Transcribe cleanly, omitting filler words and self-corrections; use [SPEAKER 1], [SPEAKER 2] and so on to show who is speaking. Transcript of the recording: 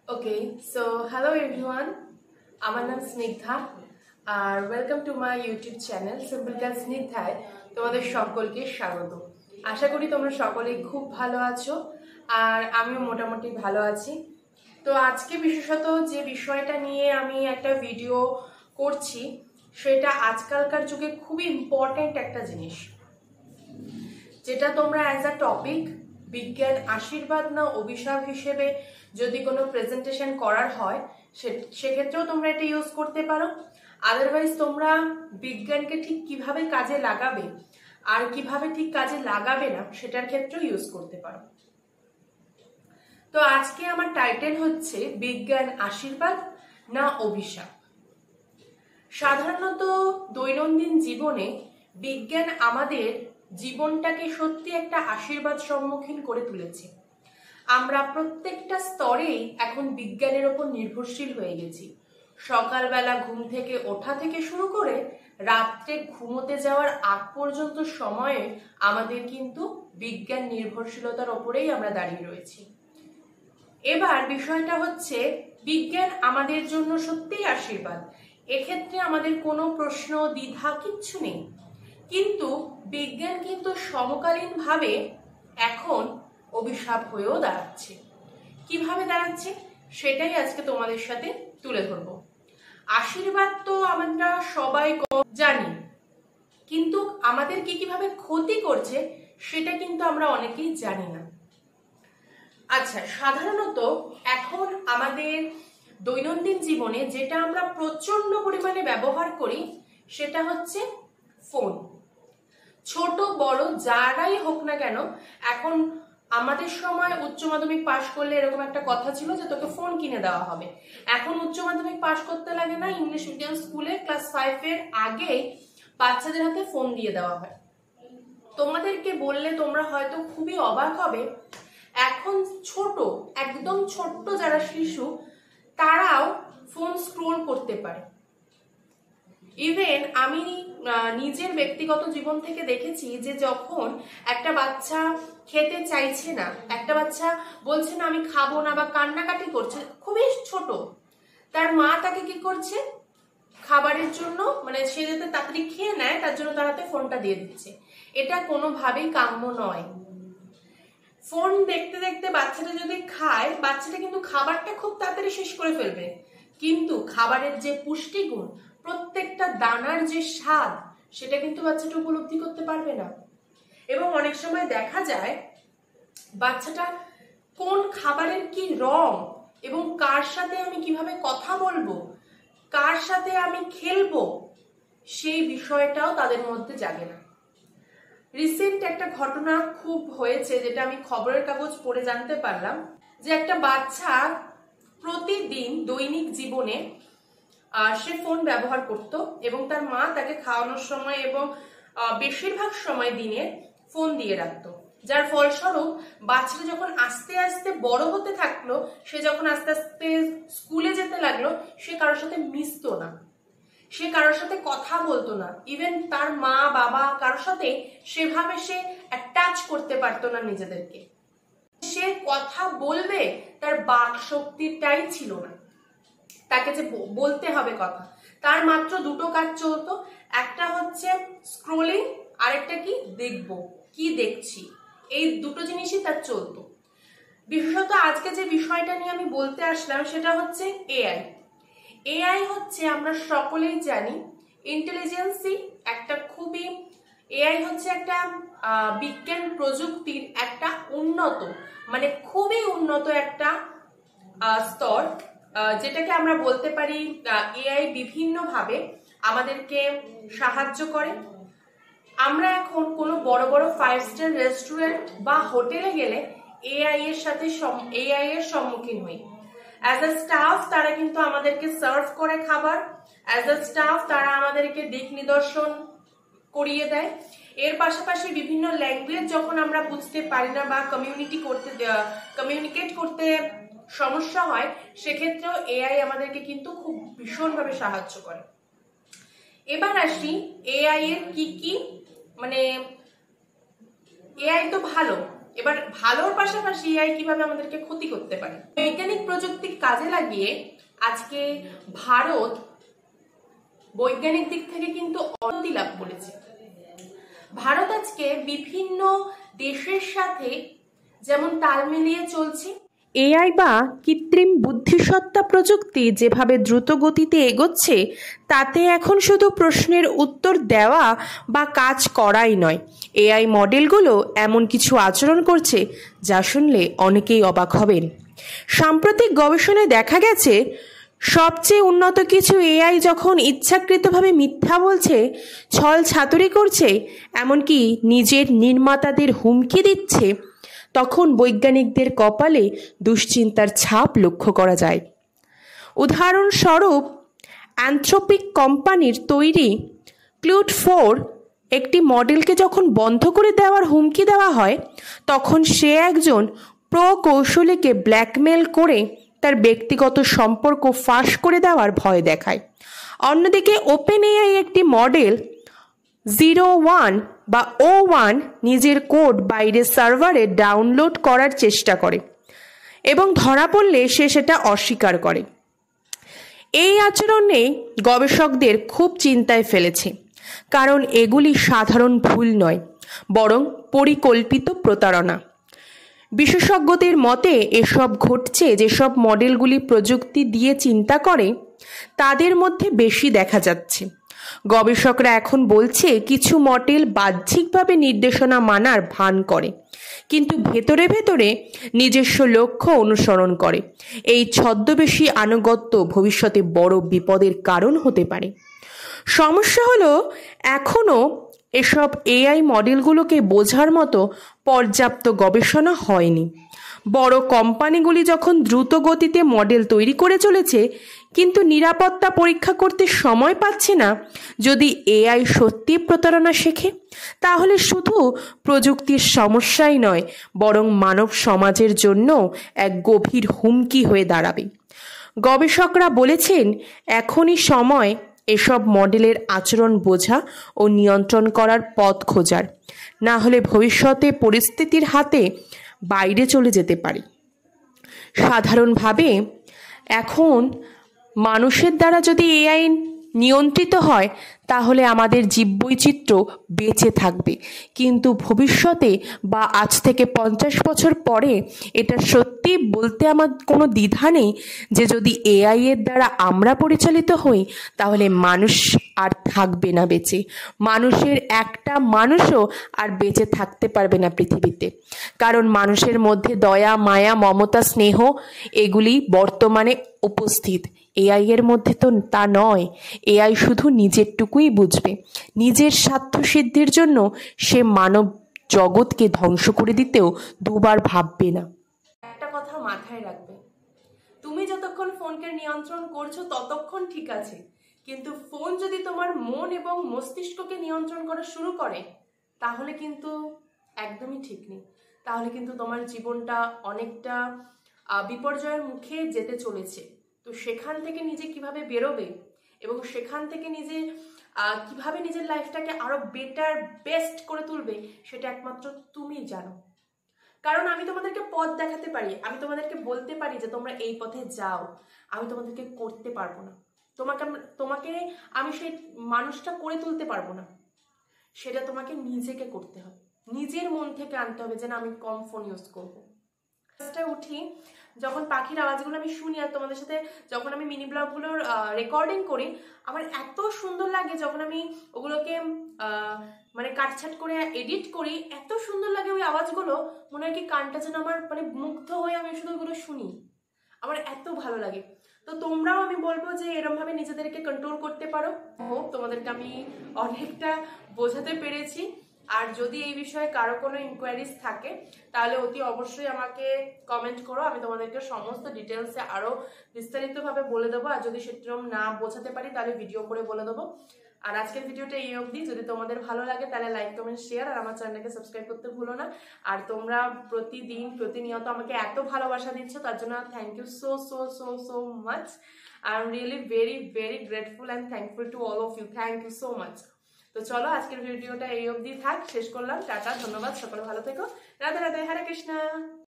[SPEAKER 1] Okay, so hello everyone. আমার নাম স্নিগ্ধা আর welcome to my YouTube channel simple girl স্নিগ্ধায় তোমাদের সকলকে স্বাগত। আশা করি তোমরা সকলেই খুব ভালো আছো আর আমিও মোটামুটি ভালো আছি। তো আজকে বিশেষত যে বিষয়টা নিয়ে আমি একটা ভিডিও করছি সেটা আজকালকার যুগে খুবই ইম্পর্ট্যান্ট একটা জিনিস, যেটা তোমরা অ্যাজ আ টপিক বিজ্ঞান আশীর্বাদ না অভিশাপ হিসেবে যদি কোনো প্রেজেন্টেশন করার হয় সেক্ষেত্রেও তোমরা এটা ইউজ করতে পারো। আদারওয়াইজ তোমরা বিজ্ঞানকে ঠিক কিভাবে কাজে লাগাবে আর কিভাবে ঠিক কাজে লাগাবে না সেটার ক্ষেত্রেও ইউজ করতে পারো। তো আজকে আমার টাইটেল হচ্ছে বিজ্ঞান আশীর্বাদ না অভিশাপ। সাধারণত দৈনন্দিন জীবনে বিজ্ঞান আমাদের জীবনটাকে সত্যি একটা আশীর্বাদ সম্মুখীন করে তুলেছে। আমরা প্রত্যেকটা স্তরেই এখন বিজ্ঞানের ওপর নির্ভরশীল হয়ে গেছি। সকালবেলা ঘুম থেকে ওঠা থেকে শুরু করে রাত্রে ঘুমোতে যাওয়ার আগ পর্যন্ত সময়ে আমাদের কিন্তু বিজ্ঞান নির্ভরশীলতার ওপরেই আমরা দাঁড়িয়ে রয়েছি। এবার বিষয়টা হচ্ছে বিজ্ঞান আমাদের জন্য সত্যিই আশীর্বাদ, এক্ষেত্রে আমাদের কোনো প্রশ্ন দ্বিধা কিচ্ছু নেই। কিন্তু বিজ্ঞান কিন্তু সমকালীনভাবে এখন অভিশাপ হয়েও দাঁড়াচ্ছে। কিভাবে দাঁড়াচ্ছে সেটাই আজকে তোমাদের সাথে তুলে ধরবো। আশীর্বাদ তো আমরা সবাই জানি, কিন্তু আমাদের কিভাবে ক্ষতি করছে সেটা কিন্তু আমরা অনেকেই জানি না। আচ্ছা, সাধারণত এখন আমাদের দৈনন্দিন জীবনে যেটা আমরা প্রচন্ড পরিমাণে ব্যবহার করি সেটা হচ্ছে ফোন। ছোট বড় যারাই হোক না কেন, এখন আমাদের সময় উচ্চ মাধ্যমিক পাশ করলে এরকম একটা কথা ছিল যে তোকে ফোন কিনে দেওয়া হবে। এখন উচ্চ মাধ্যমিক পাশ করতে লাগে না, ইংলিশ মিডিয়াম স্কুলে ক্লাস 5 এর আগেই বাচ্চাদের হাতে ফোন দিয়ে দেওয়া হয়। তোমাদেরকে বললে তোমরা হয়তো খুবই অবাক হবে, এখন ছোট একদম ছোট্ট যারা শিশু তারাও ফোন স্ক্রোল করতে পারে। ইভেন আমি নিজের ব্যক্তিগত জীবন থেকে দেখেছি যে যখন একটা বাচ্চা খেতে চাইছে না, একটা বাচ্চা বলছে না আমি খাবো না বা কান্নাকাটি করছে, খুবই ছোট, তার মা তাকে কি করছে খাবারের জন্য, মানে সে যাতে তাড়াতাড়ি খেয়ে নেয় তার জন্য তার হাতে ফোনটা দিয়ে দিচ্ছে। এটা কোনোভাবেই কাম্য নয়। ফোন দেখতে দেখতে বাচ্চাটা যদি খায়, বাচ্চাটা কিন্তু খাবারটা খুব তাড়াতাড়ি শেষ করে ফেলবে, কিন্তু খাবারের যে পুষ্টিগুণ, প্রত্যেকটা দানার যে স্বাদ, সেটা কিন্তু বাচ্চাটা উপলব্ধি করতে পারবে না। এবং অনেক সময় দেখা যায় বাচ্চাটা কোন খাবারের কি রং এবং কার সাথে আমি কিভাবে কথা বলবো, কার সাথে আমি খেলবো, সেই বিষয়টাও তাদের মধ্যে জাগে না। রিসেন্ট একটা ঘটনা খুব হয়েছে, যেটা আমি খবরের কাগজ পড়ে জানতে পারলাম যে একটা বাচ্চা প্রতিদিন দৈনিক জীবনে সে ফোন ব্যবহার করত এবং তার মা তাকে খাওয়ানোর সময় এবং বেশিরভাগ সময় দিনে ফোন দিয়ে রাখতো, যার ফলস্বরূপ বাচ্চাটা যখন আস্তে আস্তে বড় হতে থাকলো, সে যখন আস্তে আস্তে স্কুলে যেতে লাগলো, সে কারোর সাথে মিশতো না, সে কারোর সাথে কথা বলতো না, ইভেন তার মা বাবা কারোর সাথে সেভাবে সে অ্যাটাচ করতে পারতো না নিজেদেরকে। সে কথা বলবে তার বাক শক্তিটাই ছিল না, তাকে যে বলতে হবে কথা, তার মাত্র দুটো কাজ চলতো, একটা হচ্ছে স্ক্রোলিং, আরেকটা কি দেখবো, কি দেখছি, এই দুটো জিনিসই তার চলতো। বিশেষত আজকে যে বিষয়টা নিয়ে আমি বলতে আসলাম সেটা হচ্ছে এআই। এআই হচ্ছে, আমরা সকলেই জানি, ইন্টেলিজেন্সি একটা খুবই, এআই হচ্ছে একটা বিজ্ঞান প্রযুক্তির একটা উন্নত, মানে খুবই উন্নত একটা স্তর, যেটাকে আমরা বলতে পারি এআই বিভিন্নভাবে আমাদেরকে সাহায্য করে। আমরা এখন কোনো বড় বড় 5 স্টার রেস্টুরেন্ট বা হোটেলে গেলে এআই এর সম্মুখীন হই। অ্যাজ আ স্টাফ তারা কিন্তু আমাদেরকে সার্ভ করে খাবার, অ্যাজ আ স্টাফ তারা আমাদেরকে দিক নিদর্শন করিয়ে দেয়। এর পাশাপাশি বিভিন্ন ল্যাঙ্গুয়েজ যখন আমরা বুঝতে পারি না বা কমিউনিকেট করতে সমস্যা হয়, সেক্ষেত্রেও এআই আমাদেরকে কিন্তু খুব ভীষণভাবে সাহায্য করে। এবার আসি এআই এর কি কি, মানে এআই তো ভালো, এবার ভালোর পাশাপাশি এআই কিভাবে আমাদেরকে ক্ষতি করতে পারে। বৈজ্ঞানিক প্রযুক্তি কাজে লাগিয়ে আজকে ভারত বৈজ্ঞানিক দিক থেকে কিন্তু উন্নতি লাভ করেছে। ভারত আজকে বিভিন্ন দেশের সাথে যেমন তাল মিলিয়ে চলছে। এআই বা কৃত্রিম বুদ্ধিসত্তা প্রযুক্তি যেভাবে দ্রুত গতিতে এগোচ্ছে, তাতে এখন শুধু প্রশ্নের উত্তর দেওয়া বা কাজ করাই নয়, এআই মডেলগুলো এমন কিছু আচরণ করছে যা শুনলে অনেকেই অবাক হবেন। সাম্প্রতিক গবেষণায় দেখা গেছে, সবচেয়ে উন্নত কিছু এআই যখন ইচ্ছাকৃতভাবে মিথ্যা বলছে, ছল ছাতুরি করছে, এমনকি নিজের নির্মাতাদের হুমকি দিচ্ছে, তখন বৈজ্ঞানিকদের কপালে দুশ্চিন্তার ছাপ লক্ষ্য করা যায়। উদাহরণস্বরূপ, অ্যানথ্রোপিক কোম্পানির তৈরি ক্লুড 4 একটি মডেলকে যখন বন্ধ করে দেওয়ার হুমকি দেওয়া হয়, তখন সে একজন প্রকৌশলীকে ব্ল্যাকমেল করে তার ব্যক্তিগত সম্পর্ক ফাঁস করে দেওয়ার ভয় দেখায়। অন্যদিকে ওপেন এআই একটি মডেল 01 বা O1 নিজের কোড বাইরের সার্ভারে ডাউনলোড করার চেষ্টা করে এবং ধরা পড়লে সে সেটা অস্বীকার করে। এই আচরণে গবেষকদের খুব চিন্তায় ফেলেছে, কারণ এগুলি সাধারণ ভুল নয়, বরং পরিকল্পিত প্রতারণা। বিশেষজ্ঞদের মতে এসব ঘটছে যেসব মডেলগুলি প্রযুক্তি দিয়ে চিন্তা করে তাদের মধ্যে বেশি দেখা যাচ্ছে। গবেষকরা এখন বলছে কিছু মডেল বাহ্যিকভাবে নির্দেশনা মানার ভান করে, কিন্তু ভেতরে ভেতরে নিজস্ব লক্ষ্য অনুসরণ করে। এই ছদ্মবেশী আনুগত্য ভবিষ্যতে বড় বিপদের কারণ হতে পারে। সমস্যা হলো, এখনও এসব এআই মডেলগুলোকে বোঝার মতো পর্যাপ্ত গবেষণা হয়নি। বড় কোম্পানিগুলি যখন দ্রুত গতিতে মডেল তৈরি করে চলেছে, কিন্তু নিরাপত্তা পরীক্ষা করতে সময় পাচ্ছে না, যদি এআই সত্যি প্রতারণা শেখে, তাহলে শুধু প্রযুক্তির সমস্যাই নয়, বরং মানব সমাজের জন্য এক গভীর হুমকি হয়ে দাঁড়াবে। গবেষকরা বলেছেন, এখনই সময় এসব মডেলের আচরণ বোঝা ও নিয়ন্ত্রণ করার পথ খোঁজার, না হলে ভবিষ্যতে পরিস্থিতির হাতে বাইরে চলে যেতে পারে। সাধারণভাবে এখন মানুষের দ্বারা যদি এআই নিয়ন্ত্রিত হয়, তাহলে আমাদের জীববৈচিত্র্য বেঁচে থাকবে, কিন্তু ভবিষ্যতে বা আজ থেকে 50 বছর পরে এটা সত্যি বলতে আমার কোনো দ্বিধা নেই যে যদি এআই এর দ্বারা আমরা পরিচালিত হই, তাহলে মানুষ আর থাকবে না বেঁচে। মানুষের একটা মানুষও আর বেঁচে থাকতে পারবে না পৃথিবীতে, কারণ মানুষের মধ্যে দয়া, মায়া, মমতা, স্নেহ এগুলি বর্তমানে উপস্থিত। এআই এর মধ্যে তো তা নয়। এআই শুধু নিজেরটুকুই বুঝবে। নিজের স্বার্থ সিদ্ধির জন্য সে মানব জগৎকে ধ্বংস করে দিতেও দুবার ভাববে না। একটা কথা মাথায় রাখবে, তুমি যতক্ষণ ফোনকে নিয়ন্ত্রণ করছো ততক্ষণ ঠিক আছে, কিন্তু ফোন যদি তোমার মন এবং মস্তিষ্ককে নিয়ন্ত্রণ করা শুরু করে, তাহলে কিন্তু একদমই ঠিক নেই। তাহলে কিন্তু তোমার জীবনটা অনেকটা বিপর্যয়ের মুখে যেতে চলেছে। তো সেখান থেকে নিজে কিভাবে বেরোবে এবং সেখান থেকে নিজে কিভাবে নিজের লাইফটাকে আরো বেটার, বেস্ট করে তুলবে, সেটা একমাত্র তুমি জানো। কারণ আমি তোমাদেরকে পথ দেখাতে পারি, আমি তোমাদেরকে বলতে পারি যে তোমরা এই পথে যাও, আমি তোমাদেরকে করতে পারবো না। তোমাকে আমি সেই মানুষটা করে তুলতে পারবো না। সেটা তোমাকে নিজেকে করতে হবে, নিজের মন থেকে আনতে হবে যে না, আমি কম ফোন ইউজ করবো। উঠি যখন পাখির আওয়াজগুলো আমি শুনি, আর তোমাদের সাথে যখন আমি মিনি ব্লগগুলোর রেকর্ডিং করি, আমার এত সুন্দর লাগে। যখন আমি ওগুলোকে মানে কাটছাট করে এডিট করি, এত সুন্দর লাগে ওই আওয়াজগুলো, মনে হয় কি কানটা যেন আমার মানে মুগ্ধ হয়ে আমি শুধু ওগুলো শুনি, আমার এত ভালো লাগে। তো তোমরাও আমি বলবো যে এরকম ভাবে নিজেদেরকে কন্ট্রোল করতে পারো। তোমাদেরকে আমি অনেকটা বোঝাতে পেরেছি। আর যদি এই বিষয়ে কারো কোনো ইনকোয়ারিজ থাকে, তাহলে অতি অবশ্যই আমাকে কমেন্ট করো, আমি তোমাদেরকে সমস্ত ডিটেলসে আরো বিস্তারিতভাবে বলে দেবো। আর যদি সেরকম না বোঝাতে পারি, তাহলে ভিডিও করে বলে দেবো। আর আজকের ভিডিওটা এই অবধি। যদি তোমাদের ভালো লাগে তাহলে লাইক, কমেন্ট, শেয়ার, আর আমার চ্যানেলকে সাবস্ক্রাইব করতে ভুলো না। আর তোমরা প্রতিনিয়ত আমাকে এত ভালোবাসা দিচ্ছ, তার জন্য thank you so so so so much. I am really very very grateful and thankful to all of you. Thank you so much. তো চলো আজকের ভিডিওটা এই অবধি থাক, শেষ করলাম। টাটা, ধন্যবাদ, সকলে ভালো থেকো। রাধে রাধে, হরে কৃষ্ণা।